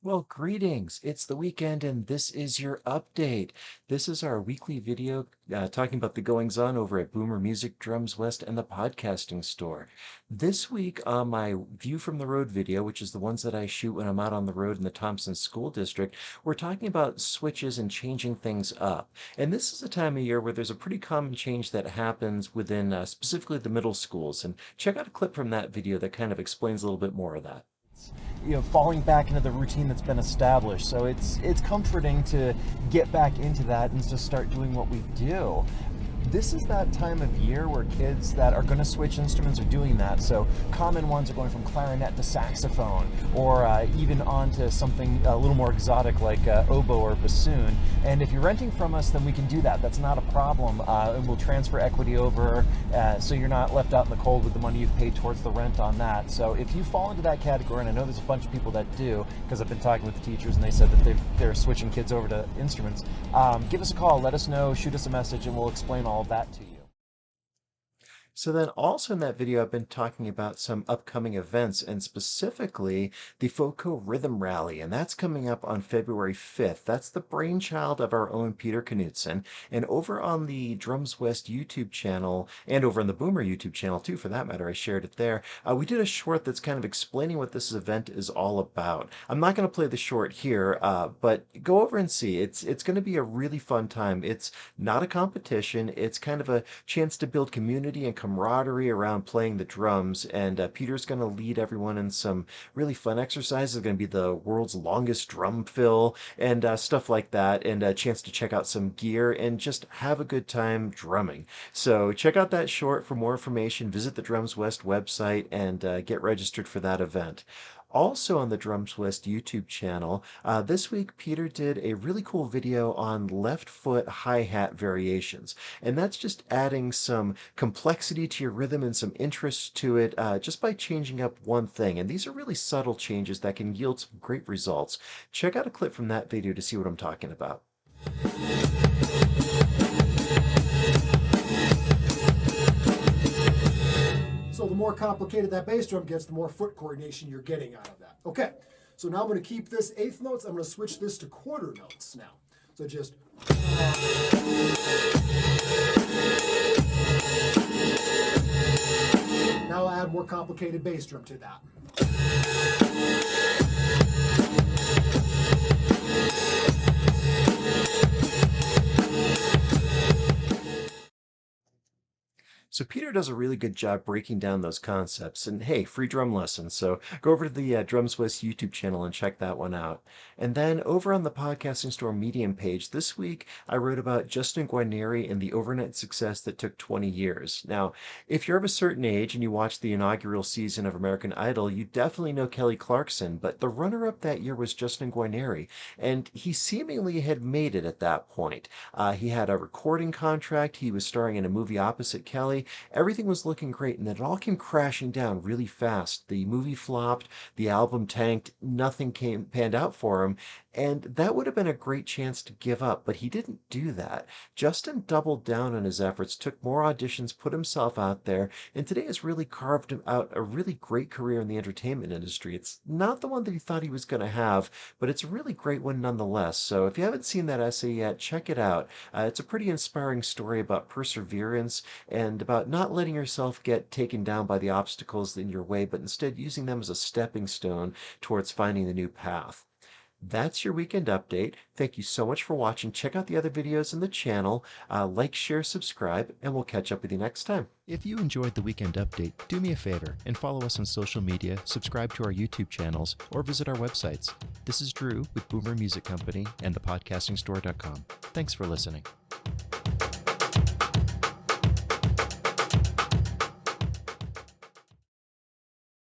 Well, greetings. It's the weekend, and this is your update. This is our weekly video talking about the goings on over at Boomer Music, Drums West, and the Podcasting Store. This week, on my View from the Road video, which is the ones that I shoot when I'm out on the road in the Thompson School District, we're talking about switches and changing things up. And this is a time of year where there's a pretty common change that happens within specifically the middle schools. And check out a clip from that video that kind of explains a little bit more of that. Falling back into the routine that's been established. So it's comforting to get back into that and just start doing what we do. This is that time of year where kids that are going to switch instruments are doing that. So common ones are going from clarinet to saxophone, or even on to something a little more exotic like oboe or bassoon. And if you're renting from us, then we can do that. That's not a problem. And we'll transfer equity over so you're not left out in the cold with the money you've paid towards the rent on that. So if you fall into that category, and I know there's a bunch of people that do, because I've been talking with the teachers and they said that they're switching kids over to instruments, give us a call, let us know, shoot us a message, and we'll explain all of that to you. So then also in that video, I've been talking about some upcoming events and specifically the FoCo Rhythm Rally, and that's coming up on February 5th. That's the brainchild of our own Peter Knudsen. And over on the Drums West YouTube channel and over on the Boomer YouTube channel too, for that matter, I shared it there. We did a short that's kind of explaining what this event is all about. I'm not going to play the short here, but go over and see. It's going to be a really fun time. It's not a competition. It's kind of a chance to build community and camaraderie around playing the drums, and Peter's going to lead everyone in some really fun exercises. It's going to be the world's longest drum fill and stuff like that, and a chance to check out some gear and just have a good time drumming. So check out that short for more information. Visit the Drums West website and get registered for that event. Also on the Drums West YouTube channel, this week Peter did a really cool video on left foot hi-hat variations. And that's just adding some complexity to your rhythm and some interest to it just by changing up one thing. And these are really subtle changes that can yield some great results. Check out a clip from that video to see what I'm talking about. So the more complicated that bass drum gets, the more foot coordination you're getting out of that. Okay, so now I'm going to keep this eighth notes. I'm going to switch this to quarter notes now. So just... Now I'll add more complicated bass drum to that. So Peter does a really good job breaking down those concepts. And hey, free drum lessons. So go over to the Drums West YouTube channel and check that one out. And then over on the Podcasting Store Medium page, this week I wrote about Justin Guarneri and the overnight success that took 20 years. Now, if you're of a certain age and you watched the inaugural season of American Idol, you definitely know Kelly Clarkson, but the runner-up that year was Justin Guarneri, and he seemingly had made it at that point. He had a recording contract, he was starring in a movie opposite Kelly. Everything was looking great, and then it all came crashing down really fast. The movie flopped, the album tanked, nothing panned out for him, and that would have been a great chance to give up, but he didn't do that. Justin doubled down on his efforts, took more auditions, put himself out there, and today has really carved out a really great career in the entertainment industry. It's not the one that he thought he was going to have, but it's a really great one nonetheless. So if you haven't seen that essay yet, check it out. It's a pretty inspiring story about perseverance and about not letting yourself get taken down by the obstacles in your way, but instead using them as a stepping stone towards finding the new path. That's your weekend update. Thank you so much for watching. Check out the other videos in the channel. Like, share, subscribe, and we'll catch up with you next time. If you enjoyed the weekend update, do me a favor and follow us on social media, subscribe to our YouTube channels, or visit our websites. This is Drew with Boomer Music Company and thepodcastingstore.com. Thanks for listening.